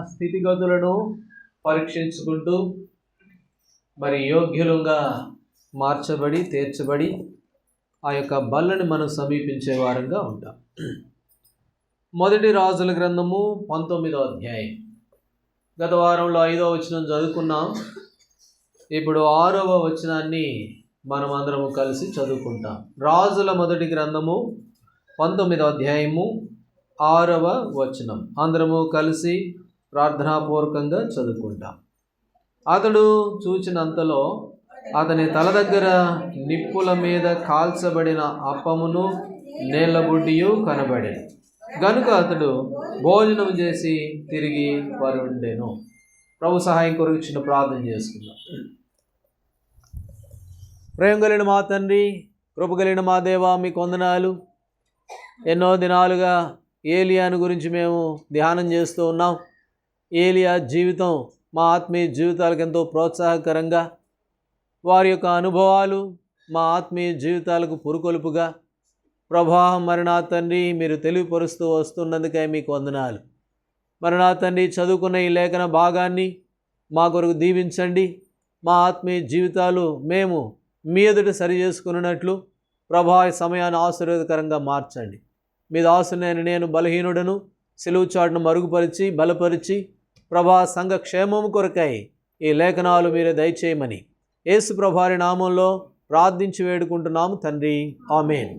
స్థితిగతులను పరీక్షించుకుంటూ మరి యోగ్యులుగా మార్చబడి తీర్చబడి ఆ యొక్క బల్లని మనం సమీపించే వారంగా ఉంటాం. మొదటి రాజుల గ్రంథము 19వ అధ్యాయం. గత వారంలో 5వ వచనం చదువుకున్నాం. ఇప్పుడు 6వ వచనాన్ని మనం అందరము కలిసి చదువుకుంటాం. రాజుల మొదటి గ్రంథము 19వ అధ్యాయము 6వ వచనం అందరము కలిసి ప్రార్థనాపూర్వకంగా చదువుకుంటాం. అతడు చూచినంతలో అతని తల దగ్గర నిప్పుల మీద కాల్చబడిన అప్పమును నీళ్లబుడ్డియు కనబడెను. గనుక అతడు భోజనం చేసి తిరిగి పరుండెను. ప్రభు సహాయం కొరకు చిన్న ప్రార్థన చేసుకుందాం. ప్రేమ కలిగిన మా తండ్రి, కృప కలిగిన మా దేవా, మీకు వందనాలు. ఎన్నో దినాలుగా ఏలియాను గురించి మేము ధ్యానం చేస్తూ ఉన్నాం. ఏలియా జీవితం మా ఆత్మీయ జీవితాలకు ఎంతో ప్రోత్సాహకరంగా, వారి యొక్క అనుభవాలు మా ఆత్మీయ జీవితాలకు పురుకొలుపుగా ప్రభావం మరి నా తండ్రి మీరు తెలియపరుస్తూ వస్తున్నందుకై మీకు వందనాలు. మరి నా తండ్రి చదువుకున్న ఈ లేఖన భాగాన్ని మా కొరకు దీవించండి. మా ఆత్మీయ జీవితాలు మేము మీ ఎదుట సరి చేసుకున్నట్లు ప్రభా సమయాన్ని ఆశీర్వాదకరంగా మార్చండి. మీ దాసునైన నేను బలహీనుడను, సిలువు చాటును మరుగుపరిచి బలపరిచి ప్రభా సంఘ క్షేమము కొరకై ఈ లేఖనాలు మీరే దయచేయమని యేసు ప్రభువారి నామంలో ప్రార్థించి వేడుకుంటున్నాము తండ్రి, ఆమేన్.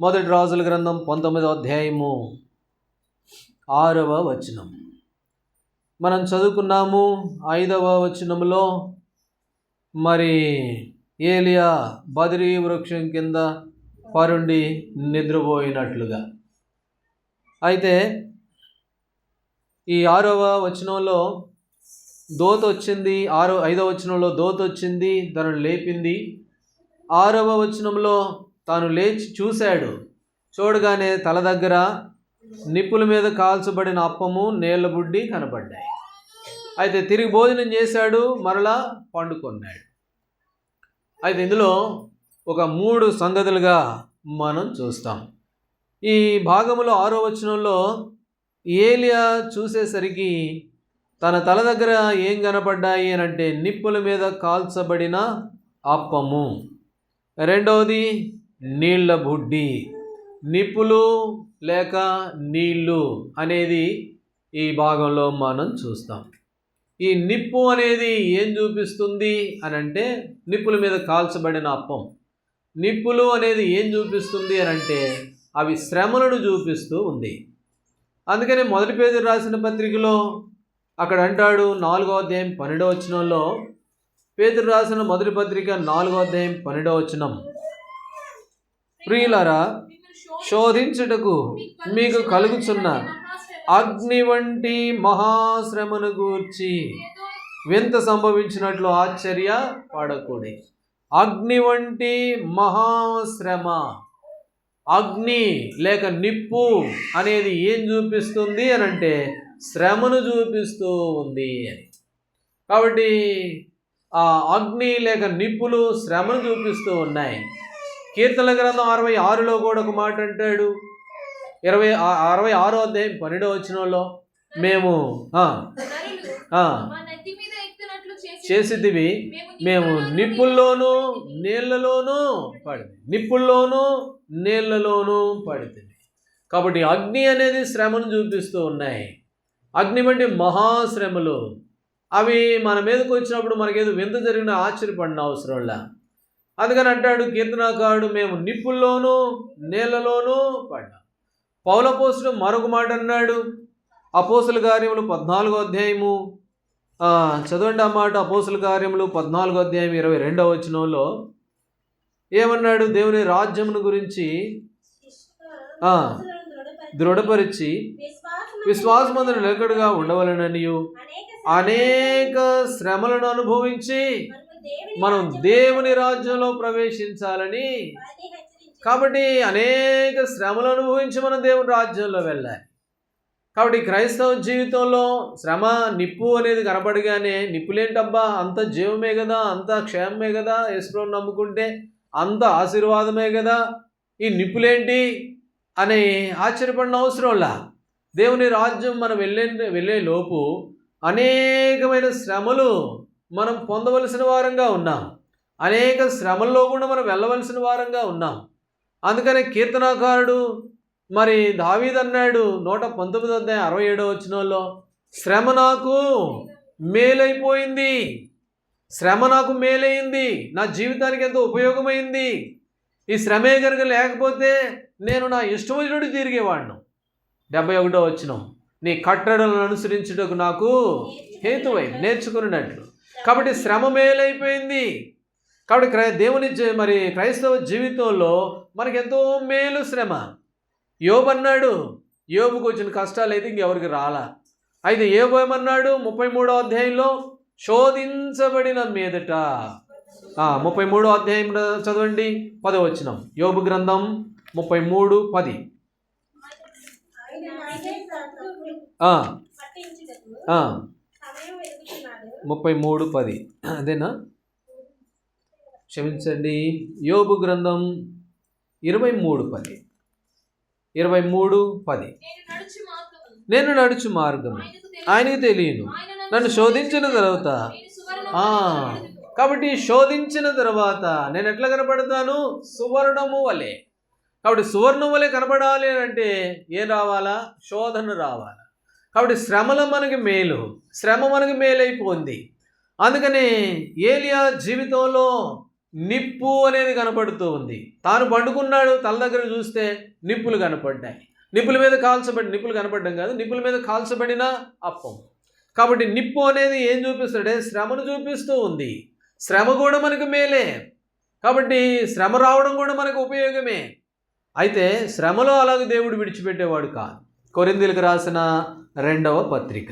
మొదటి రాజుల గ్రంథం 19వ అధ్యాయము 6వ వచనం మనం చదువుకున్నాము. 5వ వచనంలో మరి ఏలియా బదిరీ వృక్షం కింద పరుండి నిద్రపోయినట్లుగా. అయితే ఈ 6వ వచనంలో దోత వచ్చింది. 5వ వచనంలో దోత వచ్చింది, తనను లేపింది. 6వ వచనంలో తాను లేచి చూశాడు. చూడగానే తల దగ్గర నిప్పుల మీద కాల్చబడిన అప్పము నీళ్లబుడ్డి కనబడ్డాయి. అయితే తిరిగి భోజనం చేశాడు, మరలా పండుకొన్నాడు. అయితే ఇందులో ఒక 3 సంగతులుగా మనం చూస్తాం. ఈ భాగంలో 6వ వచనంలో ఏలియా చూసేసరికి తన తల దగ్గర ఏం కనపడ్డాయి అని అంటే నిప్పుల మీద కాల్చబడిన అప్పము. రెండవది నీళ్ల బుడ్డి. నిప్పులు లేక నీళ్ళు అనేది ఈ భాగంలో మనం చూస్తాం. ఈ నిప్పు అనేది ఏం చూపిస్తుంది అని అంటే నిప్పుల మీద కాల్చబడిన అప్పం. నిప్పులు అనేది ఏం చూపిస్తుంది అని అంటే అవి శ్రమలను చూపిస్తూ ఉంది. అందుకని మొదటి పేతురు రాసిన పత్రికలో అక్కడ అంటాడు 4వ అధ్యాయం 12వ వచనంలో, పేతురు రాసిన మొదటి పత్రిక 4వ అధ్యాయం 12వ వచనం, ప్రియులారా శోధించుటకు మీకు కలుగుచున్న అగ్ని వంటి మహాశ్రమను గూర్చి వింత సంభవించినట్లు ఆశ్చర్య పడకూడదు. అగ్ని వంటి మహాశ్రమ. అగ్ని లేక నిప్పు అనేది ఏం చూపిస్తుంది అని అంటే శ్రమను చూపిస్తూ ఉంది అని. కాబట్టి ఆ అగ్ని లేక నిప్పులు శ్రమను చూపిస్తూ ఉన్నాయి. కీర్తనల గ్రంథం 66లో కూడా ఒక మాట అంటాడు. 66వ అధ్యాయం 12వ వచనంలో, మేము చేసిదివి మేము నిప్పుల్లోనూ నీళ్లలోనూ పడింది, నిప్పుల్లోనూ నీళ్లలోనూ పడింది. కాబట్టి అగ్ని అనేది శ్రమను చూపిస్తూ ఉన్నాయి. అగ్ని వంటి మహాశ్రమలు అవి మన మీదకి వచ్చినప్పుడు మనకేదో వింత జరిగిన ఆశ్చర్యపడిన అవసరంలా. అందుకని అంటాడు కీర్తనాకారుడు, మేము నిప్పుల్లోనూ నీళ్లలోనూ పడ్డాం. పౌలపోస్తుడు మరొక మాట అన్నాడు. అపోస్తుల కార్యములు 14వ అధ్యాయము చదవండి ఆ మాట. అపోస్తుల కార్యములు 14వ అధ్యాయం 22వ వచనంలో ఏమన్నాడు? దేవుని రాజ్యమును గురించి దృఢపరిచి విశ్వాసమందు నిలకడగా ఉండవలననియు అనేక శ్రమలను అనుభవించి మనం దేవుని రాజ్యంలో ప్రవేశించాలని. కాబట్టి అనేక శ్రమలు అనుభవించి మనం దేవుని రాజ్యంలో వెళ్ళాలి. కాబట్టి క్రైస్తవ జీవితంలో శ్రమ, నిప్పు అనేది కనపడగానే నిప్పులేంటబ్బా, అంత జీవమే కదా, అంత క్షేమమే కదా, యేసుప్రభువుని నమ్ముకుంటే అంత ఆశీర్వాదమే కదా, ఈ నిప్పులేంటి అని ఆశ్చర్యపడిన అవసరంలా. దేవుని రాజ్యం మనం వెళ్ళే లోపు అనేకమైన శ్రమలు మనం పొందవలసిన వారంగా ఉన్నాం. అనేక శ్రమల్లో కూడా మనం వెళ్ళవలసిన వారంగా ఉన్నాం. అందుకనే కీర్తనాకారుడు మరి దావీదు అన్నాడు 119:67 శ్రమ నాకు మేలైపోయింది, శ్రమ నాకు మేలైంది, నా జీవితానికి ఎంతో ఉపయోగమైంది. ఈ శ్రమే కనుక లేకపోతే నేను నా ఇష్టమైనట్టు తిరిగేవాడిను. 71 నీ కట్టడలను అనుసరించుటకు నాకు హేతువై నేర్చుకున్నట్లు. కాబట్టి శ్రమ మేలైపోయింది. కాబట్టి దేవుని మరి క్రైస్తవ జీవితంలో మనకి ఎంతో మేలు శ్రమ. యోబు అన్నాడు, యోబుకు వచ్చిన కష్టాలు అయితే ఇంకెవరికి రాలా. అయితే యోబు ఏమన్నాడు 33వ అధ్యాయంలో, శోధించబడిన మీదట 33వ అధ్యాయం చదవండి 10వ వచనం. యోబు గ్రంథం 33:10. 33:10 అదేనా? క్షమించండి, యోబు గ్రంథం 23:10. 23:10 నేను నడుచు మార్గం ఆయనకు తెలియను, నన్ను శోధించిన తర్వాత. కాబట్టి శోధించిన తర్వాత నేను ఎట్లా కనపడతాను? సువర్ణము వలె. కాబట్టి సువర్ణం వలె కనపడాలి అంటే ఏం రావాలా? శోధన రావాలా. కాబట్టి శ్రమలో మనకి మేలు, శ్రమ మనకి మేలైపోయింది. అందుకని ఏలియా జీవితంలో నిప్పు అనేది కనపడుతూ ఉంది. తాను పండుకున్నాడు, తల దగ్గర చూస్తే నిప్పులు కనపడ్డాయి. నిప్పుల మీద నిప్పులు కనపడడం కాదు, నిప్పుల మీద కాల్చబడిన అప్పం. కాబట్టి నిప్పు అనేది ఏం చూపిస్తాడే? శ్రమను చూపిస్తూ ఉంది. శ్రమ కూడా మనకు మేలే. కాబట్టి శ్రమ రావడం కూడా మనకు ఉపయోగమే. అయితే శ్రమలో అలాగే దేవుడు విడిచిపెట్టేవాడు కాదు. కొరింథీయులకు రాసిన 2వ పత్రిక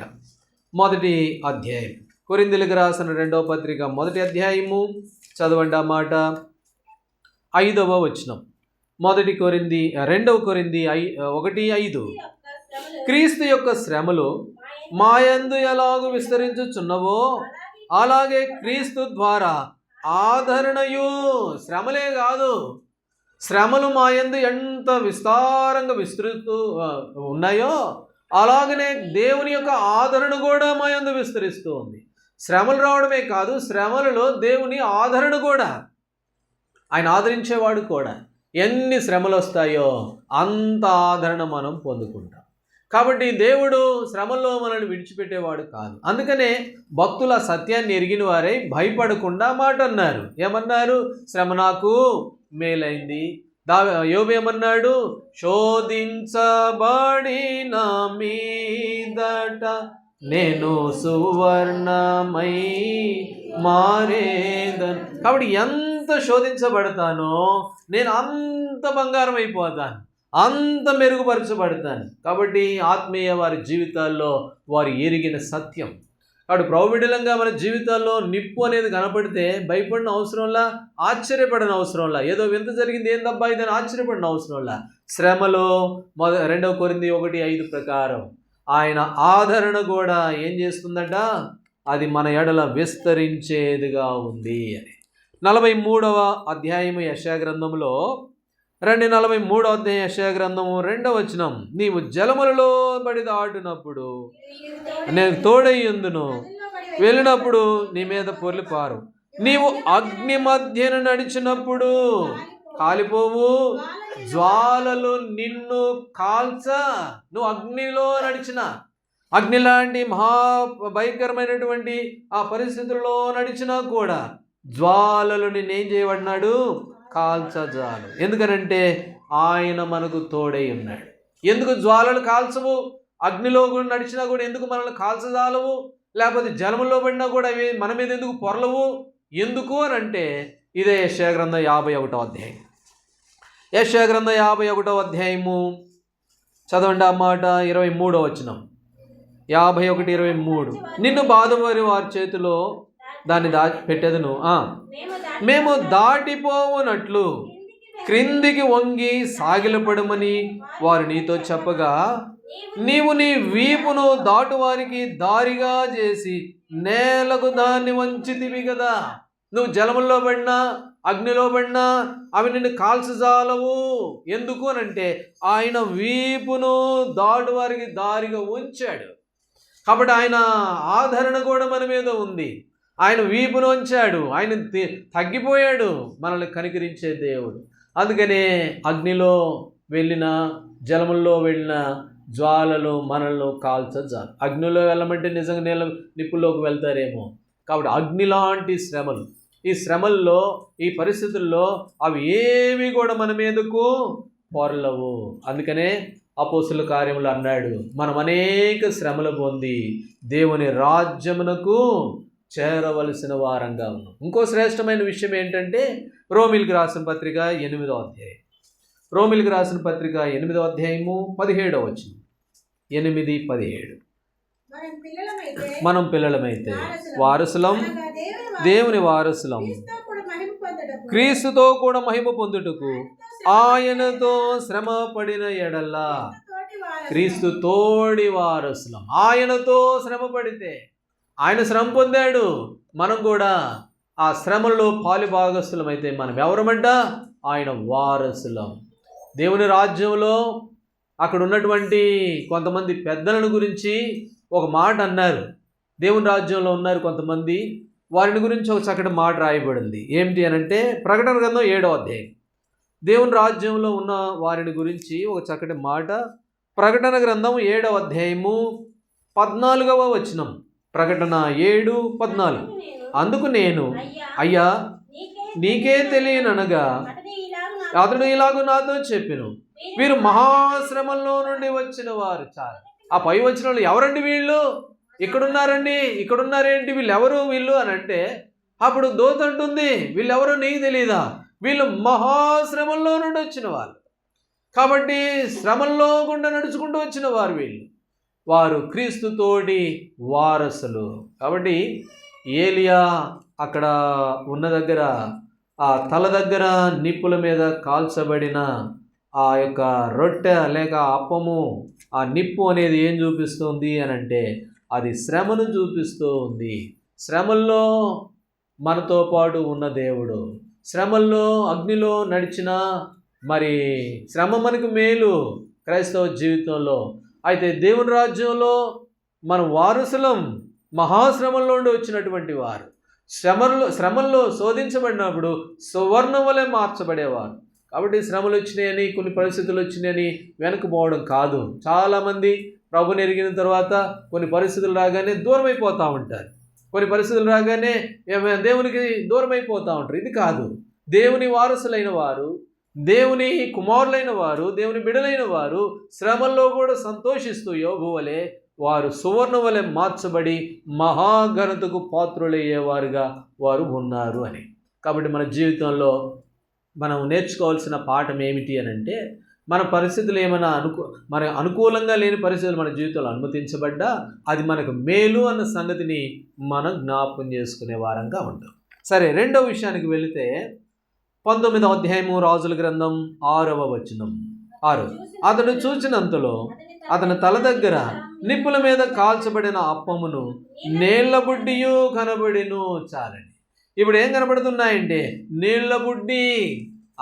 1వ అధ్యాయం. కొరింథీయులకు రాసిన 2వ పత్రిక 1వ అధ్యాయము చదవండి ఆ మాట 5వ వచనం. 2 కొరింథీ 1:5 క్రీస్తు యొక్క శ్రమలు మాయందు ఎలాగూ విస్తరించుచున్నవో అలాగే క్రీస్తు ద్వారా ఆదరణయు. శ్రమలే కాదు, శ్రమలు మాయందు ఎంత విస్తారంగా విస్తరిస్తూ ఉన్నాయో అలాగనే దేవుని యొక్క ఆదరణ కూడా మాయందు విస్తరిస్తూ ఉంది. శ్రమలు రావడమే కాదు, శ్రమలలో దేవుని ఆదరణ కూడా, ఆయన ఆదరించేవాడు కూడా. ఎన్ని శ్రమలు వస్తాయో అంత ఆదరణ మనం పొందుకుంటాం. కాబట్టి దేవుడు శ్రమల్లో మనల్ని విడిచిపెట్టేవాడు కాదు. అందుకనే భక్తుల సత్యాన్ని ఎరిగిన వారై భయపడకుండా మాట అన్నారు. ఏమన్నారు? శ్రమ నాకు మేలైంది. యోబు ఏమన్నాడు? శోధించబడిన మీదట నేను సువర్ణమై మారేదను. కాబట్టి ఎంత శోధించబడతానో నేను అంత బంగారం అయిపోతాను, అంత మెరుగుపరచబడతాను. కాబట్టి ఆత్మీయ వారి జీవితాల్లో వారు ఎరిగిన సత్యం. కాబట్టి ప్రభుబిడ్డలంగా మన జీవితాల్లో నిప్పు అనేది కనపడితే భయపడిన అవసరంలా, ఆశ్చర్యపడిన అవసరంలా. ఏదో వింత జరిగింది, ఏందబ్బా ఇదని ఆశ్చర్యపడిన అవసరంలా. శ్రమలో 2 కొరింథీ 1:5 ప్రకారం ఆయన ఆదరణ కూడా ఏం చేస్తుందట? అది మన ఎడల విస్తరించేదిగా ఉంది అని. 43వ అధ్యాయము యెషయా గ్రంథంలో 43వ అధ్యాయం యెషయా గ్రంథము 2వ వచనం. నీవు జలములలో పడి దాటినప్పుడు నేను తోడయ్యుందును, వెళ్ళినప్పుడు నీ మీద పొర్లిపారు. నీవు అగ్ని మధ్యన నడిచినప్పుడు కాలిపోవు, జ్వాలలు నిన్ను కాల్చ. నువ్వు అగ్నిలో నడిచిన, అగ్ని లాంటి మహా భయంకరమైనటువంటి ఆ పరిస్థితుల్లో నడిచినా కూడా జ్వాలలు నిన్నేం చేయబడినాడు? కాల్చజాలు. ఎందుకనంటే ఆయన మనకు తోడై ఉన్నాడు. ఎందుకు జ్వాలలు కాల్చవు? అగ్నిలో కూడా నడిచినా కూడా ఎందుకు మనల్ని కాల్చజాలవు? లేకపోతే జలములో పడినా కూడా అవి మన మీద ఎందుకు పొరలవు? ఎందుకు అని అంటే ఇదే యెషయా గ్రంథం 51వ అధ్యాయం. యెషయా గ్రంథం 51వ అధ్యాయము చదవండి ఆ మాట 23వ వచనం. 51:23 నిన్ను బాధపడి వారి చేతిలో దాన్ని పెట్టెదను. మేము దాటిపోవునట్లు క్రిందికి వంగి సాగిలపడమని వారు నీతో చెప్పగా నీవు నీ వీపును దాటువారికి దారిగా చేసి నేలకు దాన్ని వంచితివి కదా. నువ్వు జలముల్లో పడినా, అగ్నిలో పడినా అవి నిన్ను కాల్చజాలవు. ఎందుకు అనంటే ఆయన వీపును దాటు వారికి దారిగా ఉంచాడు. కాబట్టి ఆయన ఆదరణ కూడా మన మీద ఉంది. ఆయన వీపును ఉంచాడు, ఆయన తగ్గిపోయాడు మనల్ని కనికరించే దేవుడు. అందుకనే అగ్నిలో వెళ్ళిన, జలముల్లో వెళ్ళిన జ్వాలలు మనల్ని కాల్చజాలు. అగ్నిలో వెళ్ళమంటే నిజంగా నిప్పుల్లోకి వెళ్తారేమో. కాబట్టి అగ్ని లాంటి శ్రమలు, ఈ శ్రమల్లో, ఈ పరిస్థితుల్లో అవి ఏవి కూడా మన మీదకు పొరలవు. అందుకనే అపోస్తుల కార్యములు అన్నాడు, మనం అనేక శ్రమలు పొంది దేవుని రాజ్యమునకు చేరవలసిన వారంగా ఉన్నాం. ఇంకో శ్రేష్టమైన విషయం ఏంటంటే రోమిలికి రాసిన పత్రిక 8వ అధ్యాయం. రోమిలికి రాసిన పత్రిక 8వ అధ్యాయము 17వ వచనం. 8:17. మనం పిల్లలమైతే వారసులం, దేవుని వారసులం, క్రీస్తుతో కూడా మహిమ పొందుటకు ఆయనతో శ్రమ పడిన ఎడల. క్రీస్తు తోడి వారసులం. ఆయనతో శ్రమ పడితే, ఆయన శ్రమ పొందాడు, మనం కూడా ఆ శ్రమలో పాలుభాగస్తులం అయితే మనం ఎవరమంట? ఆయన వారసులం. దేవుని రాజ్యంలో అక్కడ ఉన్నటువంటి కొంతమంది పెద్దలను గురించి ఒక మాట అన్నారు. దేవుని రాజ్యంలో ఉన్నారు కొంతమంది, వారిని గురించి ఒక చక్కటి మాట రాయబడింది. ఏమిటి అనంటే ప్రకటన గ్రంథం 7వ అధ్యాయం. దేవుని రాజ్యంలో ఉన్న వారిని గురించి ఒక చక్కటి మాట. ప్రకటన గ్రంథం 7వ అధ్యాయము 14వ వచనం. ప్రకటన 7:14. అందుకు నేను, అయ్యా నీకే తెలియననగా అతడు ఇలాగూ నాతో చెప్పెను, వీరు మహాశ్రమంలో నుండి వచ్చిన వారు. చాలు. ఆ పై వచ్చిన వాళ్ళు ఎవరండి? వీళ్ళు ఇక్కడున్నారండి, ఇక్కడున్నారేంటి, వీళ్ళు ఎవరు వీళ్ళు అని అంటే అప్పుడు దూత అంటుంది, వీళ్ళెవరో నీకు తెలియదా? వీళ్ళు మహాశ్రమంలో నుండి వచ్చిన వాళ్ళు. కాబట్టి శ్రమంలో గుండా నడుచుకుంటూ వచ్చిన వారు వీళ్ళు. వారు క్రీస్తుతోటి వారసులు. కాబట్టి ఏలియా అక్కడ ఉన్న దగ్గర, ఆ తల దగ్గర నిప్పుల మీద కాల్చబడిన ఆ యొక్క రొట్టె లేక అప్పము, ఆ నిప్పు అనేది ఏం చూపిస్తుంది అని అంటే అది శ్రమను చూపిస్తూ ఉంది. శ్రమల్లో మనతో పాటు ఉన్న దేవుడు. శ్రమల్లో అగ్నిలో నడిచిన మరి శ్రమ మనకు మేలు క్రైస్తవ జీవితంలో. అయితే దేవుని రాజ్యంలో మనం వారసులం, మహాశ్రమంలో నుండి వచ్చినటువంటి వారు. శ్రమల్లో శోధించబడినప్పుడు సువర్ణం వలె మార్చబడేవారు. కాబట్టి శ్రమలు వచ్చినాయని, కొన్ని పరిస్థితులు వచ్చినాయని వెనకపోవడం కాదు. చాలామంది ప్రభుని ఎరిగిన తర్వాత కొన్ని పరిస్థితులు రాగానే దూరం అయిపోతూ ఉంటారు. కొన్ని పరిస్థితులు రాగానే దేవునికి దూరం అయిపోతూ ఉంటారు. ఇది కాదు. దేవుని వారసులైన వారు, దేవుని కుమారులైన వారు, దేవుని బిడలైన వారు శ్రమల్లో కూడా సంతోషిస్తూ యోబు వలె వారు సువర్ణ వలె మార్చబడి మహాఘనతకు పాత్రులయ్యేవారుగా వారు ఉన్నారు అని. కాబట్టి మన జీవితంలో మనం నేర్చుకోవాల్సిన పాఠం ఏమిటి అని అంటే, మన పరిస్థితులు ఏమైనా మన అనుకూలంగా లేని పరిస్థితులు మన జీవితంలో అనుమతించబడ్డా అది మనకు మేలు అన్న సంగతిని మనం జ్ఞాపకం చేసుకునే వారంగా ఉంటాం. సరే, రెండవ విషయానికి వెళితే 19వ అధ్యాయము రాజుల గ్రంథం 6వ వచనం. 6. అతడు చూచినంతలో అతని తల దగ్గర నిప్పుల మీద కాల్చబడిన అప్పమును నీళ్ల బుడ్డియు కనబడిను. చాలండి. ఇప్పుడు ఏం కనబడుతున్నాయంటే నీళ్ల బుడ్డి.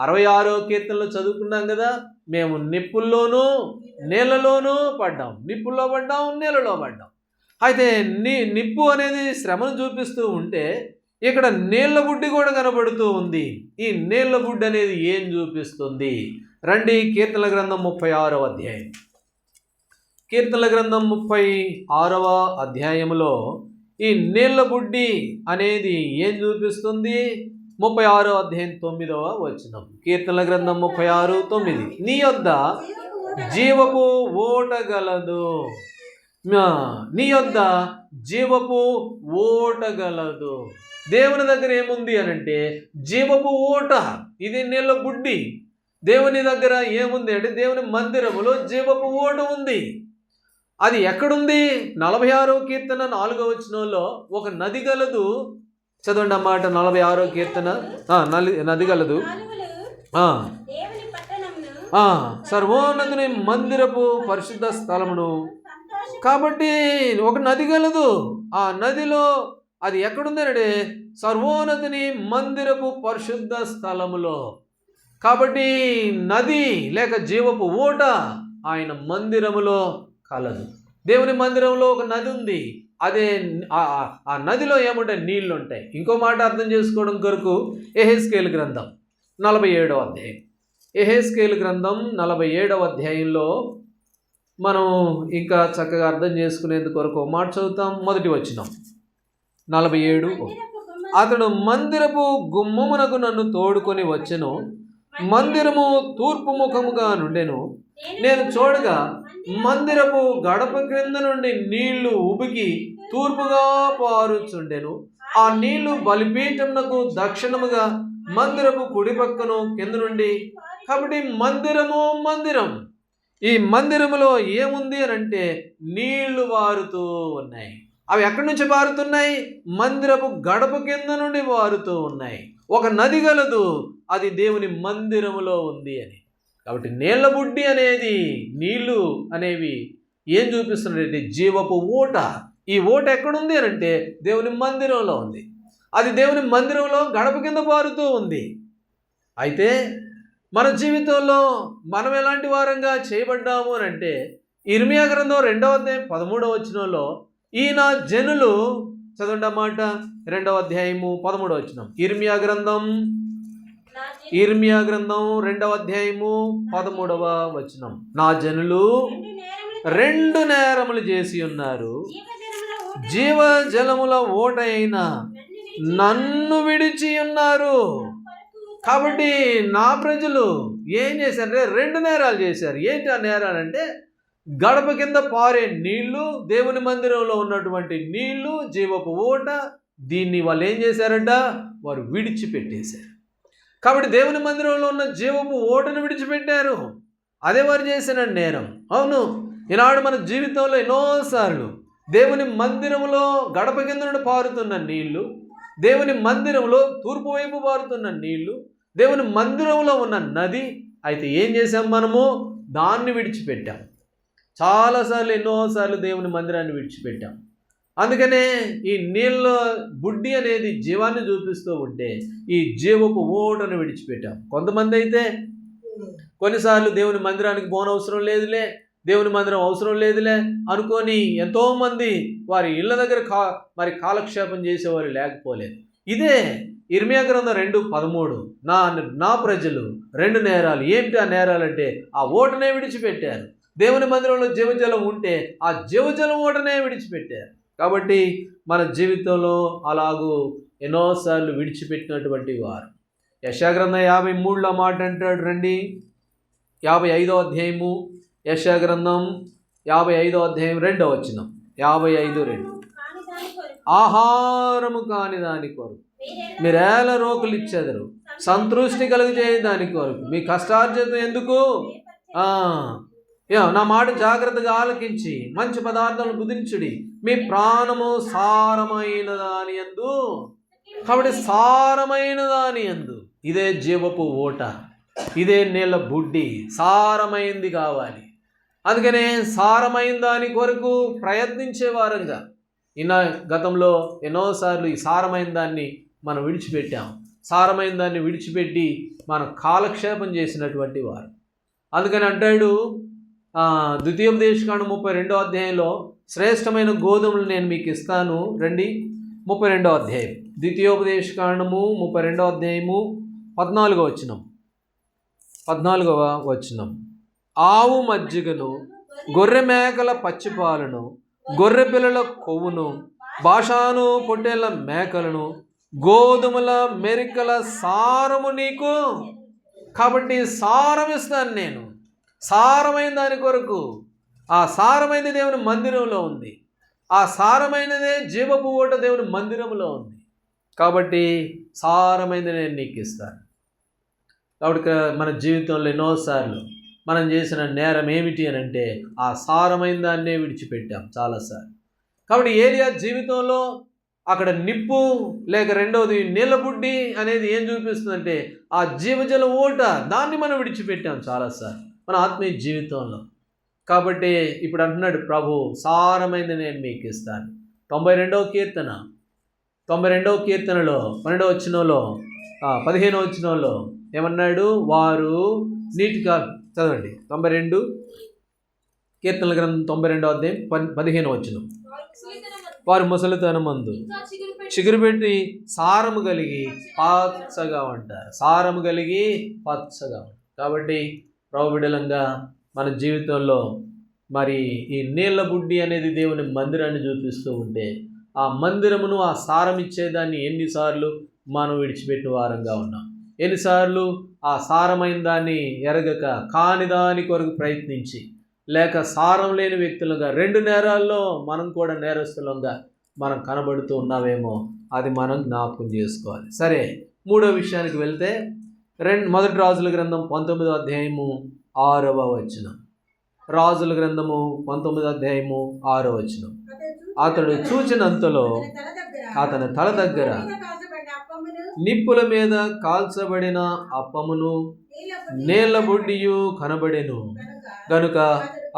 66వ కీర్తనలో చదువుకున్నాం కదా, మేము నిప్పుల్లోనూ నీళ్ళలోనూ పడ్డాం, నిప్పుల్లో పడ్డాం, నీళ్ళలో పడ్డాం. అయితే నిప్పు అనేది శ్రమను చూపిస్తూ ఉంటే ఇక్కడ నీళ్ల బుడ్డి కూడా కనబడుతూ ఉంది. ఈ నీళ్ల బుడ్డి అనేది ఏం చూపిస్తుంది? రండి, కీర్తనల గ్రంథం 36వ అధ్యాయం. కీర్తనల గ్రంథం 36వ అధ్యాయంలో ఈ నీళ్ల బుడ్డి అనేది ఏం చూపిస్తుంది? 36వ అధ్యాయం 9వ వచనం. కీర్తనల గ్రంథం 36:9. నీ యొద్ద జీవపు ఓట గలదు. నీ యొద్ద జీవపు ఓట గలదు. దేవుని దగ్గర ఏముంది అనంటే జీవపు ఓట. ఇది నీళ్ళ బుడ్డి. దేవుని దగ్గర ఏముంది అంటే దేవుని మందిరములో జీవపు ఓట ఉంది. అది ఎక్కడుంది? 46వ కీర్తన 4వ వచనంలో ఒక నది గలదు. చదవండి అన్నమాట. 46వ కీర్తన నది గలదు. సర్వోన్నతుని మందిరపు పరిశుద్ధ స్థలమును. కాబట్టి ఒక నది గలదు. ఆ నదిలో అది ఎక్కడుందంటే సర్వోన్నతిని మందిరపు పరిశుద్ధ స్థలములో. కాబట్టి నది లేక జీవపు ఊట ఆయన మందిరములో కలదు. దేవుని మందిరంలో ఒక నది ఉంది. అదే ఆ నదిలో ఏముంటాయి? నీళ్లు ఉంటాయి. ఇంకో మాట అర్థం చేసుకోవడం కొరకు యెహెజ్కేలు గ్రంథం 47వ అధ్యాయం. యెహెజ్కేలు గ్రంథం 47వ అధ్యాయంలో మనం ఇంకా చక్కగా అర్థం చేసుకునేందుకు కొరకు మాట చదువుతాం. మొదటి వచనం 47. అతడు మందిరపు గుమ్మమునకు నన్ను తోడుకొని వచ్చెను. మందిరము తూర్పు ముఖముగా నుండెను. నేను చూడగా మందిరపు గడప క్రింద నుండి నీళ్లు ఉబికి తూర్పుగా పారుచుండెను. ఆ నీళ్లు బలిపీఠమునకు దక్షిణముగా మందిరపు కుడి పక్కను కింద నుండి. కాబట్టి మందిరం ఈ మందిరములో ఏముంది అని అంటే నీళ్లు పారుతూ ఉన్నాయి. అవి ఎక్కడి నుంచి పారుతున్నాయి? మందిరపు గడప కింద నుండి పారుతూ ఉన్నాయి. ఒక నది గలదు, అది దేవుని మందిరములో ఉంది అని. కాబట్టి నీళ్ల బుడ్డి అనేది, నీళ్లు అనేవి ఏం చూపిస్తున్నాయంటే జీవపు ఊట. ఈ ఊట ఎక్కడుంది అని అంటే దేవుని మందిరంలో ఉంది. అది దేవుని మందిరంలో గడప కింద పారుతూ ఉంది. అయితే మన జీవితంలో మనం ఎలాంటి వారంగా చేయబడ్డాము అని అంటే ఇర్మియా గ్రంథం 2వ అధ్యాయం 13వ వచనంలో ఈయన జనులు, చదవండి అన్నమాట, 2వ అధ్యాయము 13వ వచనం. ఇర్మియా గ్రంథం 2వ అధ్యాయము 13వ వచనం. నా జనులు 2 నేరములు చేసి ఉన్నారు. జీవజలముల ఓట అయిన నన్ను విడిచి ఉన్నారు. కాబట్టి నా ప్రజలు ఏం చేశారంటే 2 నేరాలు చేశారు. ఏంటి ఆ నేరాలంటే గడప కింద పారే నీళ్లు, దేవుని మందిరంలో ఉన్నటువంటి నీళ్లు, జీవపు ఊట, దీన్ని వాళ్ళు ఏం చేశారంట? వారు విడిచిపెట్టేశారు. కాబట్టి దేవుని మందిరంలో ఉన్న జీవపు ఊటను విడిచిపెట్టారు. అదే వారు చేసిన నేరం. అవును, ఈనాడు మన జీవితంలో ఎన్నోసార్లు దేవుని మందిరంలో గడప కింద నుండి పారుతున్న నీళ్లు, దేవుని మందిరంలో తూర్పు వైపు పారుతున్న నీళ్లు, దేవుని మందిరంలో ఉన్న నది. అయితే ఏం చేశాం? మనము దాన్ని విడిచిపెట్టాం. చాలాసార్లు, ఎన్నోసార్లు దేవుని మందిరాన్ని విడిచిపెట్టాం. అందుకనే ఈ నీళ్ళ బుడ్డి అనేది జీవాన్ని చూపిస్తూ ఉంటే ఈ జీవపు ఓటను విడిచిపెట్టాం. కొంతమంది అయితే కొన్నిసార్లు దేవుని మందిరానికి పోనవసరం లేదులే, దేవుని మందిరం అవసరం లేదులే అనుకొని ఎంతోమంది వారి ఇళ్ళ దగ్గర మరి కాలక్షేపం చేసేవారు లేకపోలేదు. ఇదే ఇర్మియా గ్రంథం 2:13. నా ప్రజలు 2 నేరాలు. ఏమిటి ఆ నేరాలంటే ఆ ఓటనే విడిచిపెట్టారు. దేవుని మందిరంలో జీవజలం ఉంటే ఆ జీవజలం ఓటనే విడిచిపెట్టారు. కాబట్టి మన జీవితంలో అలాగూ ఎన్నోసార్లు విడిచిపెట్టినటువంటి వారు. యెషయా గ్రంథం 53లో మాట అంటాడు, రండి. 55వ అధ్యాయము, యెషయా గ్రంథం 55వ అధ్యాయం 2వ వచనం. 55:2. ఆహారము కాని దాని కొరకు మీరేల రోకులు ఇచ్చెదరు, సంతృష్టి కలుగజేయ దాని కొరకు మీ కష్టార్జితం ఎందుకు? నా మాట జాగ్రత్తగా ఆలకించి మంచి పదార్థాలను బుధించుడి, మీ ప్రాణము సారమైన దాని యందు. కాబట్టి సారమైన దాని యందు, ఇదే జీవపు ఓట, ఇదే నీళ్ళ బుడ్డి, సారమైంది కావాలి. అందుకనే సారమైన దాని కొరకు ప్రయత్నించే వారంగా గతంలో ఎన్నోసార్లు ఈ సారమైన దాన్ని మనం విడిచిపెట్టాం. సారమైన దాన్ని విడిచిపెట్టి మనం కాలక్షేపం చేసినటువంటి వారు. అందుకని అంటాడు ద్వితీయోపదేశకాండం 32వ అధ్యాయంలో, శ్రేష్టమైన గోధుమలు నేను మీకు ఇస్తాను. రండి, 32వ అధ్యాయం, ద్వితీయోపదేశకాండము 32వ అధ్యాయము 14వ వచనం. ఆవు మజ్జిగను, గొర్రె మేకల పచ్చిపాలను, గొర్రె పిల్లల కొవ్వును, బాషాను పొట్టేళ్ల మేకలను, గోధుమల మెరికల సారము నీకు. కాబట్టి సారం ఇస్తాను నేను, సారమైన దాని కొరకు. ఆ సారమైనది దేవుని మందిరంలో ఉంది. ఆ సారమైనదే జీవపు ఓట దేవుని మందిరంలో ఉంది. కాబట్టి సారమైనది నేను నీకు ఇస్తాను. కాబట్టి మన జీవితంలో ఎన్నోసార్లు మనం చేసిన నేరం ఏమిటి అని అంటే ఆ సారమైన దాన్నే విడిచిపెట్టాం చాలాసార్లు. కాబట్టి ఏలియా జీవితంలో అక్కడ నిప్పు లేక రెండవది నీళ్ళ బుడ్డి అనేది ఏం చూపిస్తుందంటే ఆ జీవజల ఓట, దాన్ని మనం విడిచిపెట్టాం చాలాసార్లు మన ఆత్మీయ జీవితంలో. కాబట్టి ఇప్పుడు అంటున్నాడు ప్రభు, సారమైంది నేను మీకు ఇస్తాను. 92వ కీర్తన 92వ కీర్తనలో 12వ వచనంలో 15వ వచనంలో ఏమన్నాడు? వారు నీటిగా చదవండి. 92 కీర్తనల గ్రంథం 92వ అధ్యాయం 15వ వచనం. వారు ముసలితనమందు చిగురు పెట్టి సారము కలిగి పచ్చగా ఉంటారు. సారము కలిగి పచ్చగా ఉంటారు. కాబట్టి ప్రభు బిడ్డలంగా మన జీవితంలో మరి ఈ నీళ్ళ బుడ్డి అనేది దేవుని మందిరాన్ని చూపిస్తూ ఉంటే ఆ మందిరమును, ఆ సారం ఇచ్చేదాన్ని ఎన్నిసార్లు మనం విడిచిపెట్టిన వారంగా ఉన్నాం. ఎన్నిసార్లు ఆ సారమైన దాన్ని ఎరగక కాని దాని కొరకు ప్రయత్నించి, లేక సారం లేని వ్యక్తులుగా 2 నేరాల్లో మనం కూడా నేరస్తులంగా మనం కనబడుతూ ఉన్నామేమో అది మనం జ్ఞాపకం చేసుకోవాలి. సరే, 3వ విషయానికి వెళ్తే మొదటి రాజుల గ్రంథం 19వ అధ్యాయము 6వ వచనం. రాజుల గ్రంథము 19వ అధ్యాయము 6వ వచనం. అతడు చూచినంతలో అతని తల దగ్గర నిప్పుల మీద కాల్చబడిన అప్పమును నీళ్ళ బుడ్డియు కనబడెను. గనుక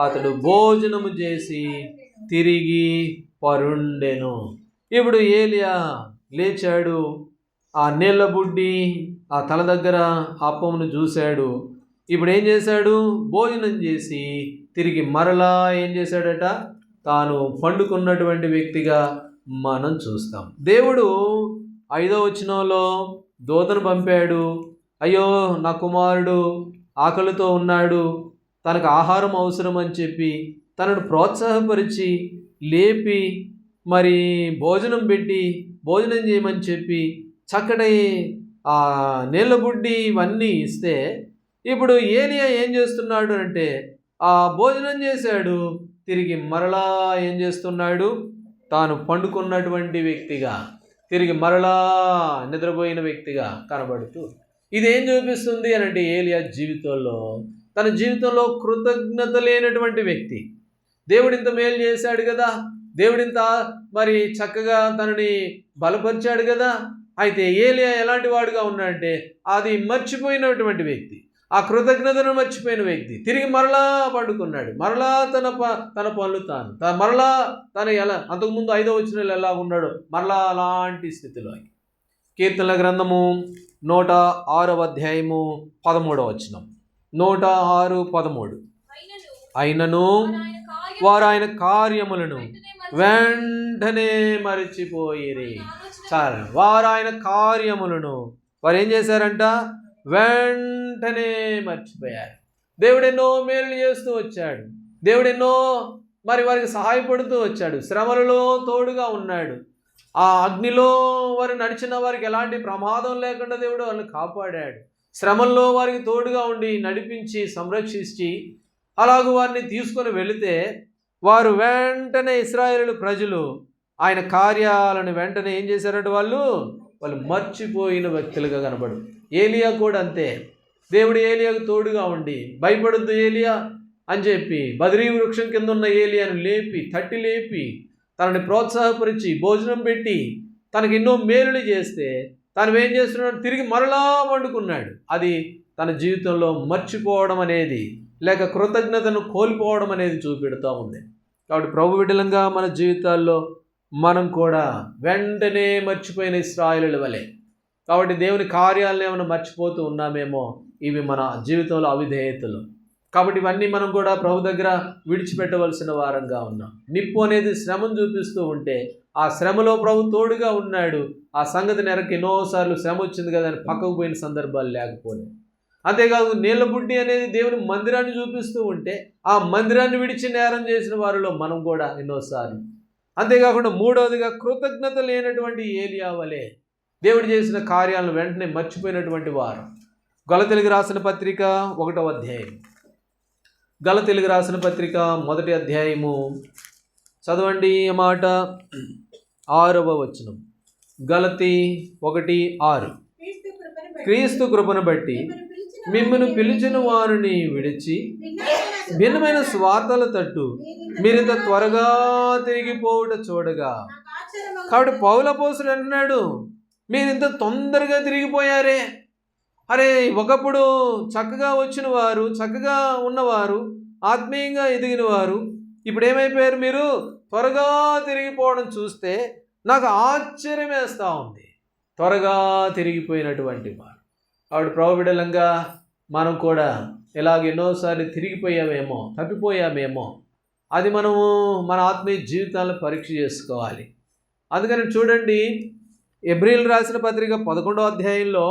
అతడు భోజనము చేసి తిరిగి పరుండెను. ఇప్పుడు ఏలియా లేచాడు, ఆ నీళ్ళ బుడ్డి ఆ తల దగ్గర అప్పమును చూశాడు. ఇప్పుడు ఏం చేశాడు? భోజనం చేసి తిరిగి మరలా ఏం చేశాడట? తాను పండుకున్నటువంటి వ్యక్తిగా మనం చూస్తాం. దేవుడు 5వ వచనంలో దూతను పంపాడు. అయ్యో, నా కుమారుడు ఆకలితో ఉన్నాడు, తనకు ఆహారం అవసరం అని చెప్పి తనను ప్రోత్సాహపరిచి లేపి మరి భోజనం పెట్టి భోజనం చేయమని చెప్పి చక్కటి ఆ నీళ్ళ బుడ్డి ఇవన్నీ ఇస్తే ఇప్పుడు ఏలియా ఏం చేస్తున్నాడు అంటే ఆ భోజనం చేశాడు, తిరిగి మరలా ఏం చేస్తున్నాడు? తాను పండుకున్నటువంటి వ్యక్తిగా, తిరిగి మరలా నిద్రపోయిన వ్యక్తిగా కనబడుతూ. ఇదేం చూపిస్తుంది అని అంటే ఏలియా జీవితంలో, తన జీవితంలో కృతజ్ఞత లేనటువంటి వ్యక్తి. దేవుడింత మేలు చేశాడు కదా, దేవుడింత మరి చక్కగా తనని బలపరిచాడు కదా. అయితే ఏలియా ఎలాంటి వాడుగా ఉన్నాడంటే అది మర్చిపోయినటువంటి వ్యక్తి, ఆ కృతజ్ఞతను మర్చిపోయిన వ్యక్తి. తిరిగి మరలా పండుకున్నాడు, మరలా తన పనులు మరలా తను ఎలా అంతకుముందు 5వ వచనంలో ఎలా ఉన్నాడు, మరలా అలాంటి స్థితిలో. కీర్తనల గ్రంథము 106వ అధ్యాయము 13వ వచనం. 106:13. అయినను వారు ఆయన కార్యములను వెంటనే మరిచిపోయిరి. చాలు, వారు ఆయన కార్యములను వారు ఏం చేశారంట? వెంటనే మర్చిపోయారు. దేవుడు ఎన్నో మేలు చేస్తూ వచ్చాడు, దేవుడు ఎన్నో మరి వారికి సహాయపడుతూ వచ్చాడు, శ్రమలలో తోడుగా ఉన్నాడు. ఆ అగ్నిలో వారు నడిచిన వారికి ఎలాంటి ప్రమాదం లేకుండా దేవుడు వాళ్ళని కాపాడాడు. శ్రమల్లో వారికి తోడుగా ఉండి నడిపించి సంరక్షించి అలాగూ వారిని తీసుకొని వెళితే వారు వెంటనే ఇశ్రాయేలు ప్రజలు ఆయన కార్యాలను వెంటనే ఏం చేశారంటే వాళ్ళు మర్చిపోయిన వ్యక్తులుగా కనబడు. ఏలియా కూడా అంతే. దేవుడు ఏలియాకు తోడుగా ఉండి భయపడొద్దు ఏలియా అని చెప్పి బద్రీ వృక్షం కింద ఉన్న ఏలియాను తట్టి లేపి తనని ప్రోత్సాహపరిచి భోజనం పెట్టి తనకి ఎన్నో మేలులు చేస్తే తను ఏం చేస్తున్నాడు? తిరిగి మరలా వండుకున్నాడు. అది తన జీవితంలో మర్చిపోవడం అనేది, లేక కృతజ్ఞతను కోల్పోవడం అనేది చూపెడుతూ ఉంది. కాబట్టి ప్రభు బిడ్డలంగా మన జీవితాల్లో మనం కూడా వెంటనే మర్చిపోయిన ఇశ్రాయేలుల వలె. కాబట్టి దేవుని కార్యాలను ఏమైనా మర్చిపోతూ ఉన్నామేమో, ఇవి మన జీవితంలో అవిధేయతలు. కాబట్టి ఇవన్నీ మనం కూడా ప్రభు దగ్గర విడిచిపెట్టవలసిన వారంగా ఉన్నాం. నిప్పు అనేది శ్రమను చూపిస్తూ ఉంటే ఆ శ్రమలో ప్రభు తోడుగా ఉన్నాడు. ఆ సంగతి నెరకు ఎన్నోసార్లు శ్రమ వచ్చింది కదా అని పక్కకు పోయిన సందర్భాలు లేకపోలేదు. అంతేకాదు నీళ్ళ బుడ్డి అనేది దేవుని మందిరాన్ని చూపిస్తూ ఉంటే ఆ మందిరాన్ని విడిచి నేరం చేసిన వారిలో మనం కూడా ఎన్నోసార్లు. అంతేకాకుండా 3వదిగా కృతజ్ఞత లేనటువంటి ఏలియా వలె దేవుడు చేసిన కార్యాలను వెంటనే మర్చిపోయినటువంటి వారు. గలతీయులకు రాసిన పత్రిక 1వ అధ్యాయం. గలతీయులకు రాసిన పత్రిక 1వ అధ్యాయము చదవండి ఈ మాట, 6వ వచనం. గలతీ 1:6. క్రీస్తు కృపను బట్టి మిమ్మల్ని పిలిచిన వారిని విడిచి భిన్నమైన స్వార్థాల తట్టు మీరింత త్వరగా తిరిగిపోవుట చూడగా. కాబట్టి పౌలు అపోస్తలుడు అంటున్నాడు, మీరు ఇంత తొందరగా తిరిగిపోయారే. అరే, ఒకప్పుడు చక్కగా వచ్చిన వారు, చక్కగా ఉన్నవారు, ఆత్మీయంగా ఎదిగిన వారు ఇప్పుడు ఏమైపోయారు? మీరు త్వరగా తిరిగిపోవడం చూస్తే నాకు ఆశ్చర్యం వేస్తూ ఉంది. త్వరగా తిరిగిపోయినటువంటి వారు. ఆవిడ ప్రభుబిడలంగా మనం కూడా ఇలాగ ఎన్నోసార్లు తిరిగిపోయామేమో, తప్పిపోయామేమో, అది మనము మన ఆత్మీయ జీవితాలను పరీక్ష చేసుకోవాలి. అందుకని చూడండి, హెబ్రీయులు రాసిన పత్రిక 11వ అధ్యాయంలో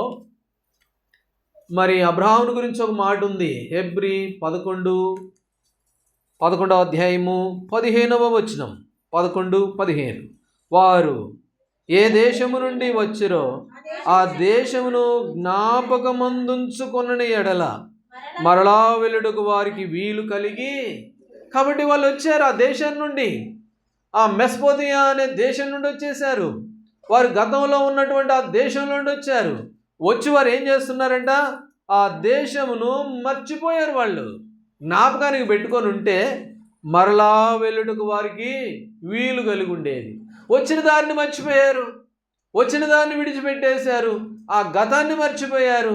మరి అబ్రహామును గురించి ఒక మాట ఉంది. హెబ్రీ 11వ అధ్యాయము 15వ వచనం, 11-15. వారు ఏ దేశము నుండి వచ్చిరో ఆ దేశమును జ్ఞాపకమందుంచుకొనని ఎడల మరలా వెలుడుకు వారికి వీలు కలిగి. కాబట్టి వాళ్ళు వచ్చారు ఆ దేశం నుండి, ఆ మెస్పోతియా అనే దేశం నుండి వచ్చేసారు. వారు గతంలో ఉన్నటువంటి ఆ దేశం నుండి వచ్చారు. వచ్చి వారు ఏం చేస్తున్నారంట, ఆ దేశమును మర్చిపోయారు. వాళ్ళు జ్ఞాపకానికి పెట్టుకొని ఉంటే మరలా వెళ్ళుటకు వారికి వీలు కలిగి ఉండేది. వచ్చిన దారిని మర్చిపోయారు, వచ్చిన దాన్ని విడిచిపెట్టేశారు, ఆ గతాన్ని మర్చిపోయారు.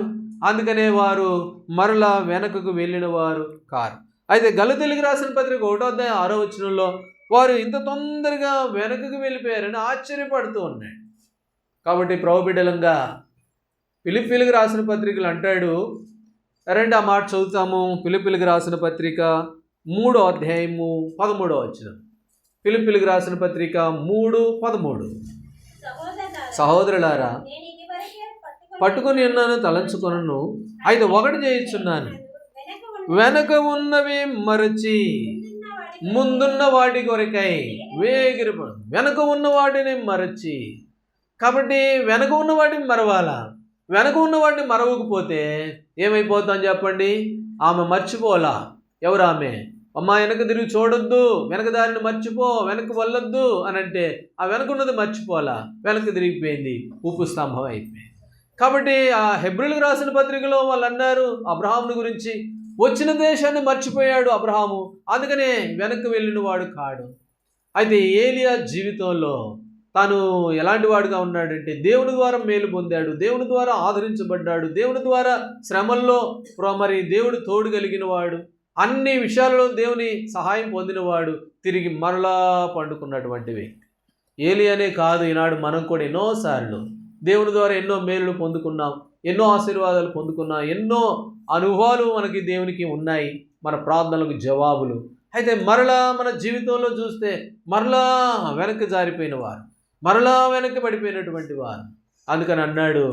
అందుకనే వారు మరలా వెనకకు వెళ్ళిన వారు కారు. అయితే గలతీయులకు రాసిన పత్రిక 1వ అధ్యాయం 6వ వచనంలో వారు ఇంత తొందరగా వెనకకు వెళ్ళిపోయారని ఆశ్చర్యపడుతూ ఉన్నాడు. కాబట్టి ప్రభుబిడ్డలంగా ఫిలిప్పీలకు రాసిన పత్రికలు అంటాడు, రండి ఆ మాట చదువుతాము. ఫిలిప్పీలకు రాసిన పత్రిక 3వ అధ్యాయము 13వ వచనం. ఫిలిప్పీలకు రాసిన పత్రిక 3:13. సహోదరులారా, పట్టుకొని ఉన్నాను తలంచుకొనను, అయితే ఒకటి చేయుచున్నాను, వెనక ఉన్నవి మరచి ముందున్న వాటి కొరకై వేగిరపడు. వెనక ఉన్న వాటిని మరచి. కాబట్టి వెనక ఉన్న వాటిని మరవాలా. వెనక ఉన్న వాటిని మరవకపోతే ఏమైపోతాం చెప్పండి? ఆమె మర్చిపోలా. ఎవరు ఆమె? అమ్మ వెనక తిరిగి చూడొద్దు, వెనక దారిని మర్చిపో, వెనక వెళ్ళొద్దు అని అంటే ఆ వెనకున్నది మర్చిపోలా, వెనక్కి తిరిగిపోయింది, ఉప్పు స్తంభం అయిపోయింది. కాబట్టి ఆ హెబ్రీయులకు రాసిన పత్రికలో వాళ్ళు అన్నారు అబ్రహాముని గురించి, వచ్చిన దేశాన్ని మర్చిపోయాడు అబ్రహాము, అందుకనే వెనక్కి వెళ్ళిన వాడు కాడు. అయితే ఏలియా జీవితంలో తాను ఎలాంటి వాడుగా ఉన్నాడంటే దేవుని ద్వారా మేలు పొందాడు, దేవుని ద్వారా ఆదరించబడ్డాడు, దేవుని ద్వారా శ్రమల్లో మరి దేవుడు తోడు కలిగిన వాడు, అన్ని విషయాలలో దేవుని సహాయం పొందినవాడు, తిరిగి మరలా పండుకున్నటువంటి వ్యక్తి. ఏలియానే కాదు, ఈనాడు మనం కూడా ఎన్నోసార్లు దేవుని ద్వారా ఎన్నో మేలులు పొందుకున్నాం, ఎన్నో ఆశీర్వాదాలు పొందుకున్నాం, ఎన్నో అనుభవాలు మనకి దేవునికి ఉన్నాయి, మన ప్రార్థనలకు జవాబులు. అయితే మరలా మన జీవితంలో చూస్తే మరలా వెనక్కి జారిపోయిన వారు, మరలా వెనక్కి పడిపోయినటువంటి వారు. అందుకని అన్నాడు,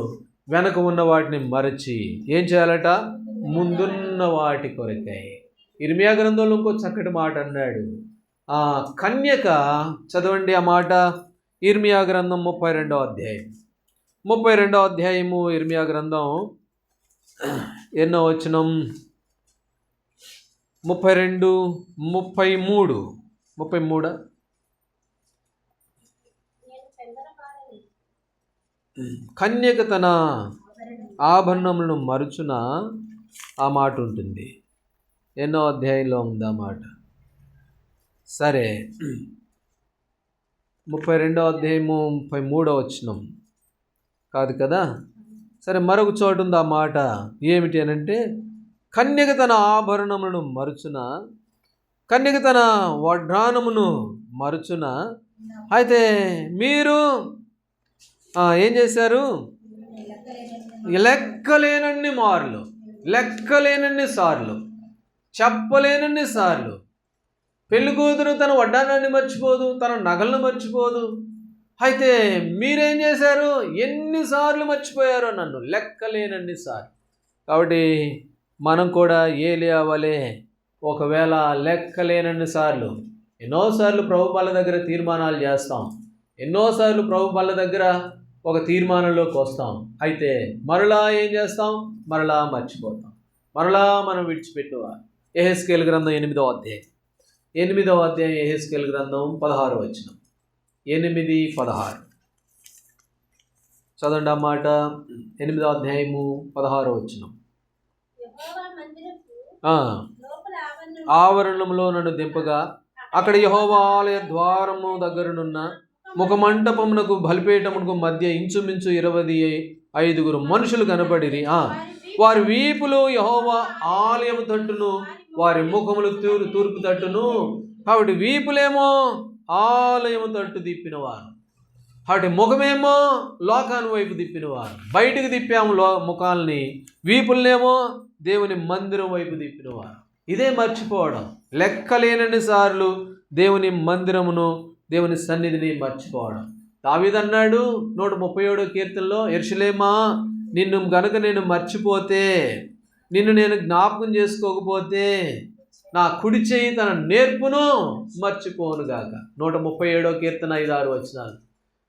వెనక ఉన్న వాటిని మరచి ఏం చేయాలట? ముందున్న వాటి కొరకై. ఇర్మియా గ్రంథంలో ఇంకో చక్కటి మాట అన్నాడు. కన్యక, చదవండి ఆ మాట. ఇర్మియా గ్రంథం 32వ అధ్యాయం, 32వ అధ్యాయము ఇర్మియా గ్రంథం ఎన్నో వచనం? 32, 33. కన్యక తన ఆభరణములను మరుచున ఆ మాట ఉంటుంది. ఎన్నో అధ్యాయంలో ఉంది ఆ మాట. సరే, 32వ అధ్యాయము 33వ వచనం కాదు కదా? సరే, మరొక చోటు ఉంది ఆ మాట. ఏమిటి అనంటే, కన్యక తన ఆభరణములను మరుచున, కన్యక తన వడ్రానమును మరుచున. అయితే మీరు ఏం చేశారు? లెక్కలేనన్ని మార్లు, లెక్కలేనన్ని సార్లు, చెప్పలేనన్ని సార్లు. పెళ్లి కూతురు తన వడ్డానాన్ని మర్చిపోదు, తన నగలను మర్చిపోదు. అయితే మీరేం చేశారు? ఎన్నిసార్లు మర్చిపోయారో నన్ను, లెక్కలేనన్ని సార్లు. కాబట్టి మనం కూడా ఏలియా వలె ఒకవేళ లెక్కలేనన్ని సార్లు, ఎన్నోసార్లు ప్రభు బల్ల దగ్గర తీర్మానాలు చేస్తాం, ఎన్నోసార్లు ప్రభు బల్ల దగ్గర ఒక తీర్మానంలోకి వస్తాం. అయితే మరలా ఏం చేస్తాం? మరలా మర్చిపోతాం, మరలా మనం విడిచిపెట్టువారు. యెహెజ్కేలు గ్రంథం 8వ అధ్యాయం, 8వ అధ్యాయం యెహెజ్కేలు గ్రంథం 16వ వచనం, 8-16 చదవండి ఆ మాట. 8వ అధ్యాయము 16వ వచనం. ఆవరణంలో నన్ను దింపగా అక్కడ యెహోవా ఆలయ ద్వారము దగ్గరనున్న ముఖమంటపమునకు బలిపీఠమునకు మధ్య ఇంచుమించు 25 మనుషులు కనబడిరి. వారి వీపులు యెహోవా ఆలయము తట్టును, వారి ముఖములు తూర్పు తట్టును. కాబట్టి వీపులేమో ఆలయము తట్టు తిప్పినవారు. అటు ముఖమేమో లోకాను వైపు తిప్పినవారు, బయటికి తిప్పాము ముఖాలని, వీపులనేమో దేవుని మందిరం వైపు తిప్పినవారు. ఇదే మర్చిపోవడం. లెక్కలేనన్ని సార్లు దేవుని మందిరమును, దేవుని సన్నిధిని మర్చిపోవడం. దావీదు అన్నాడు 137వ కీర్తనలో, యెరూషలేమా నిన్ను గనుక నేను మర్చిపోతే, నిన్ను నేను జ్ఞాపకం చేసుకోకపోతే నా కుడి చేయి తన నేర్పును మర్చిపోనుగాక. 137వ కీర్తన 5-6 వచనాలు.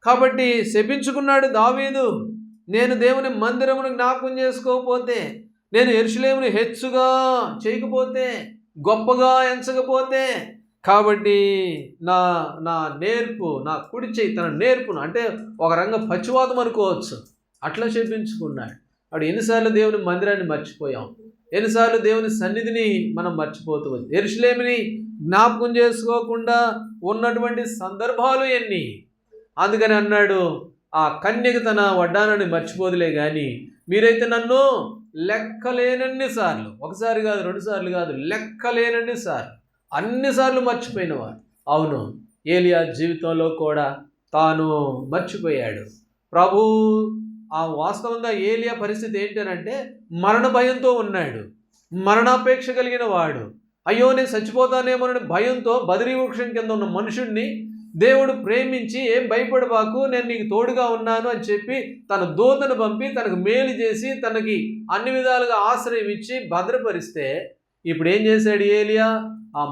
కాబట్టి శపించుకున్నాడు దావీదు, నేను దేవుని మందిరమును జ్ఞాపకం చేసుకోకపోతే, నేను యెరూషలేమును హెచ్చుగా చేయకపోతే, గొప్పగా ఎంచకపోతే, కాబట్టి నా నా నేర్పు, నా కుడి చేయి తన నేర్పును, అంటే ఒక రంగం పచ్చివాదం అనుకోవచ్చు, అట్లా శపించుకున్నాడు. అప్పుడు ఎన్నిసార్లు దేవుని మందిరాన్ని మర్చిపోయాం, ఎన్నిసార్లు దేవుని సన్నిధిని మనం మర్చిపోతూ ఉంది. యెరూషలేముని జ్ఞాపకం చేసుకోకుండా ఉన్నటువంటి సందర్భాలు ఎన్ని. అందుకని అన్నాడు, ఆ కన్యక తన వడ్డానాన్ని మర్చిపోదులే కానీ మీరైతే నన్ను లెక్కలేనన్ని సార్లు, ఒకసారి కాదు, 2 సార్లు కాదు, లెక్కలేనన్ని సార్లు, అన్నిసార్లు మర్చిపోయినవారు. అవును, ఏలియా జీవితంలో కూడా తాను మర్చిపోయాడు. ప్రభు ఆ వాస్తవంగా ఏలియా పరిస్థితి ఏంటనంటే మరణ భయంతో ఉన్నాడు, మరణాపేక్ష కలిగిన వాడు. అయ్యో నేను చచ్చిపోతానేమోనని భయంతో బదరీ వృక్షం కింద ఉన్న మనుషుణ్ణి దేవుడు ప్రేమించి, ఏం భయపడబాకు, నేను నీకు తోడుగా ఉన్నాను అని చెప్పి తన దూతను పంపి తనకు మేలు చేసి తనకి అన్ని విధాలుగా ఆశ్రయం ఇచ్చి భద్రపరిస్తే, ఇప్పుడు ఏం చేశాడు ఏలియా?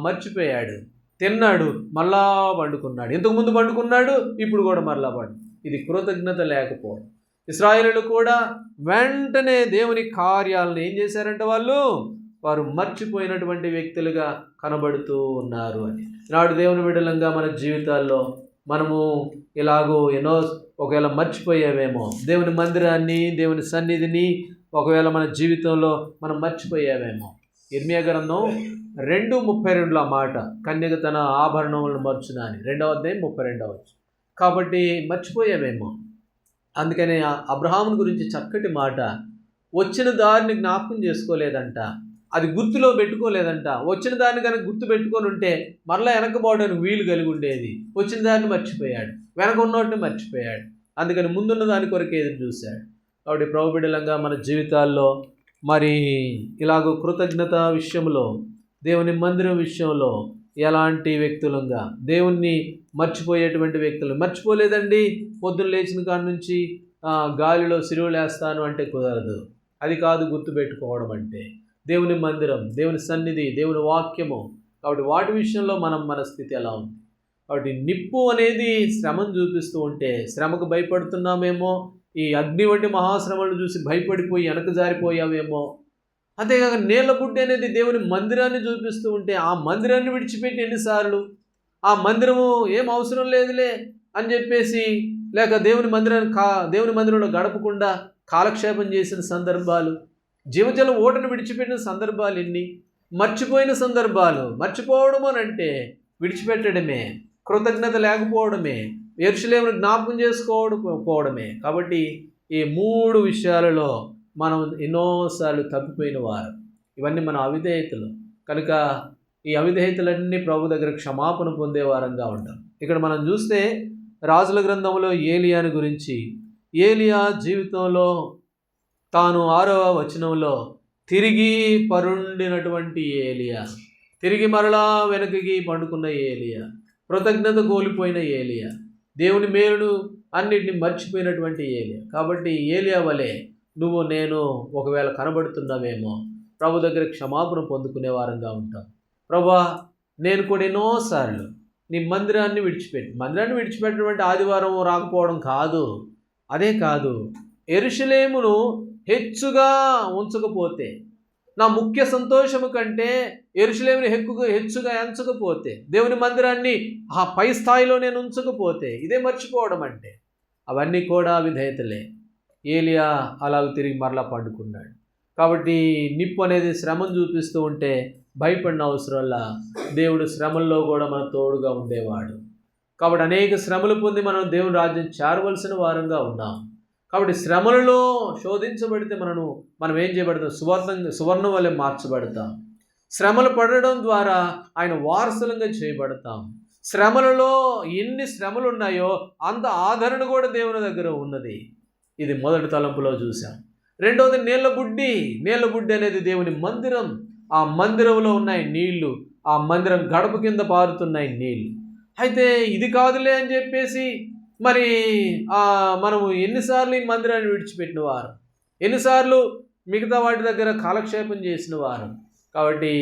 మర్చిపోయాడు. తిన్నాడు, మళ్ళా పండుకున్నాడు. ఇంతకుముందు పండుకున్నాడు, ఇప్పుడు కూడా మరలా ఇది కృతజ్ఞత లేకపోవడం. ఇశ్రాయేలీయులు కూడా వెంటనే దేవుని కార్యాలను ఏం చేశారంటే వారు మర్చిపోయినటువంటి వ్యక్తులుగా కనబడుతూ ఉన్నారు అని. నాడు దేవుని బిడ్డలంగా మన జీవితాల్లో మనము ఇలాగో ఒకవేళ మర్చిపోయావేమో, దేవుని మందిరాన్ని, దేవుని సన్నిధిని ఒకవేళ మన జీవితంలో మనం మర్చిపోయావేమో. ఇర్మియా గ్రంథం 2:32 మాట, కన్యక తన ఆభరణములను మర్చునా అని, 2వ అధ్యాయం 32వ. కాబట్టి మర్చిపోయావేమో. అందుకనే అబ్రహాముని గురించి చక్కటి మాట, వచ్చిన దారిని జ్ఞాపకం చేసుకోలేదంట, అది గుర్తులో పెట్టుకోలేదంట. వచ్చిన దాన్ని కనుక గుర్తు పెట్టుకొని ఉంటే మరలా వెనకబోవడానికి వీలు కలిగి ఉండేది. వచ్చిన దాన్ని మర్చిపోయాడు, వెనక ఉన్నవాటిని మర్చిపోయాడు. అందుకని ముందున్న దాని కొరకు ఎదురు చూశాడు. కాబట్టి ప్రభు బిడ్డలంగా మన జీవితాల్లో మరి ఇలాగో కృతజ్ఞత విషయంలో, దేవుని మందిరం విషయంలో ఎలాంటి వ్యక్తులంగా, దేవుణ్ణి మర్చిపోయేటువంటి వ్యక్తులు మర్చిపోలేదండి. పొద్దున్న లేచిన కాడ నుంచి గాలిలో సిరువులేస్తాను అంటే కుదరదు. అది కాదు గుర్తుపెట్టుకోవడం అంటే. దేవుని మందిరం, దేవుని సన్నిధి, దేవుని వాక్యము. కాబట్టి వాటి విషయంలో మన స్థితి ఎలా ఉంది? కాబట్టి నిప్పు అనేది శ్రమను చూపిస్తూ ఉంటే శ్రమకు భయపడుతున్నామేమో, ఈ అగ్ని వంటి మహాశ్రమలను చూసి భయపడిపోయి వెనక జారిపోయామేమో. అంతేకాక నీళ్ల బుడ్డి అనేది దేవుని మందిరాన్ని చూపిస్తూ ఉంటే ఆ మందిరాన్ని విడిచిపెట్టి ఎన్నిసార్లు, ఆ మందిరము ఏం అవసరం లేదులే అని చెప్పేసి, లేక దేవుని మందిరంలో గడపకుండా కాలక్షేపం చేసిన సందర్భాలు, జీవజల ఓటను విడిచిపెట్టిన సందర్భాలు ఎన్ని, మర్చిపోయిన సందర్భాలు. మర్చిపోవడం అని అంటే విడిచిపెట్టడమే, కృతజ్ఞత లేకపోవడమే, యెరూషలేమును జ్ఞాపకం చేసుకోవడమే. కాబట్టి ఈ 3 విషయాలలో మనం ఎన్నోసార్లు తప్పిపోయిన వారు. ఇవన్నీ మన అవిధేయతలు కనుక ఈ అవిధేయతలన్నీ ప్రభు దగ్గర క్షమాపణ పొందే వారంగా ఉంటాం. ఇక్కడ మనం చూస్తే రాజుల గ్రంథంలో ఏలియాని గురించి, ఏలియా జీవితంలో తాను 6వ వచనంలో తిరిగి పరుండినటువంటి ఏలియా, తిరిగి మరలా వెనక్కి పండుకున్న ఏలియా, కృతజ్ఞత కోల్పోయిన ఏలియా, దేవుని మేలును అన్నిటిని మర్చిపోయినటువంటి ఏలియా. కాబట్టి ఏలియా వలె నేను ఒకవేళ కనబడుతున్నావేమో ప్రభు దగ్గర క్షమాపణ పొందుకునే వారంగా ఉంటాం. ప్రభా, నేను కూడా ఎన్నోసార్లు నీ మందిరాన్ని విడిచిపెట్టడం అంటే ఆదివారం రాకపోవడం కాదు, అదే కాదు, యెరూషలేమును హెచ్చుగా ఉంచకపోతే, నా ముఖ్య సంతోషము కంటే యెరూషలేమును హెచ్చుగా ఎంచకపోతే, దేవుని మందిరాన్ని ఆ పై స్థాయిలో నేను ఉంచకపోతే, ఇదే మర్చిపోవడం అంటే. అవన్నీ కూడా విధేయతలే. ఏలియా అలాగ తిరిగి మరలా పండుకున్నాడు. కాబట్టి నిప్పు అనేది శ్రమను చూపిస్తూ ఉంటే భయపడిన అవసరంలా, దేవుడు శ్రమల్లో కూడా మన తోడుగా ఉండేవాడు. కాబట్టి అనేక శ్రమలు పొంది మనం దేవుని రాజ్యం చేరవలసిన వారంగా ఉన్నాం. కాబట్టి శ్రమలలో శోధించబడితే మనం ఏం చేయబడతాం? సువర్ణం వల్లే మార్చబడతాం. శ్రమలు పడడం ద్వారా ఆయన వారసులంగా చేయబడతాం. శ్రమలలో ఎన్ని శ్రమలు ఉన్నాయో అంత ఆదరణ కూడా దేవుని దగ్గర ఉన్నది. ఇది మొదటి తలంపులో చూసాం. రెండవది నీళ్ళ బుడ్డి అనేది దేవుని మందిరం. ఆ మందిరంలో ఉన్నాయి నీళ్లు, ఆ మందిరం గడప కింద పారుతున్నాయి నీళ్లు. అయితే ఇది కాదులే అని చెప్పేసి మరి మనము ఎన్నిసార్లు ఈ మందిరాన్ని విడిచిపెట్టిన వారు, ఎన్నిసార్లు మిగతా వాటి దగ్గర కాలక్షేపం చేసిన వారు. కాబట్టి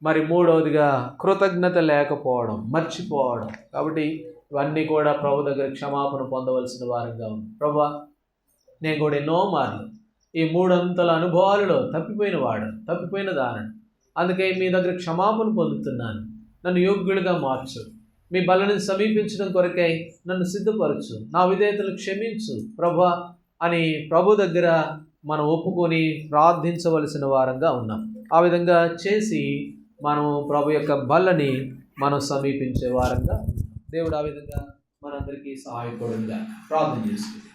మరి మూడవదిగా కృతజ్ఞత లేకపోవడం, మర్చిపోవడం. కాబట్టి ఇవన్నీ కూడా ప్రభు దగ్గర క్షమాపణ పొందవలసిన వారంగా ఉంది. ప్రభా, నేను కూడా ఎన్నో మార్లు ఈ 3 అంతల అనుభవాలలో తప్పిపోయిన దానను. అందుకే మీ దగ్గర క్షమాపణ పొందుతున్నాను. నన్ను యోగ్యుడిగా మార్చు. మీ బలని సమీపించడం కొరకై నన్ను సిద్ధపరచు. నా విధేయతలు క్షమించు ప్రభా అని ప్రభు దగ్గర మనం ఒప్పుకొని ప్రార్థించవలసిన వారంగా ఉన్నాం. ఆ విధంగా చేసి మనం ప్రభు యొక్క బలని మనం సమీపించే వారంగా దేవుడు ఆ విధంగా మనందరికీ సహాయపడుగా ప్రార్థన చేసుకుంటాం.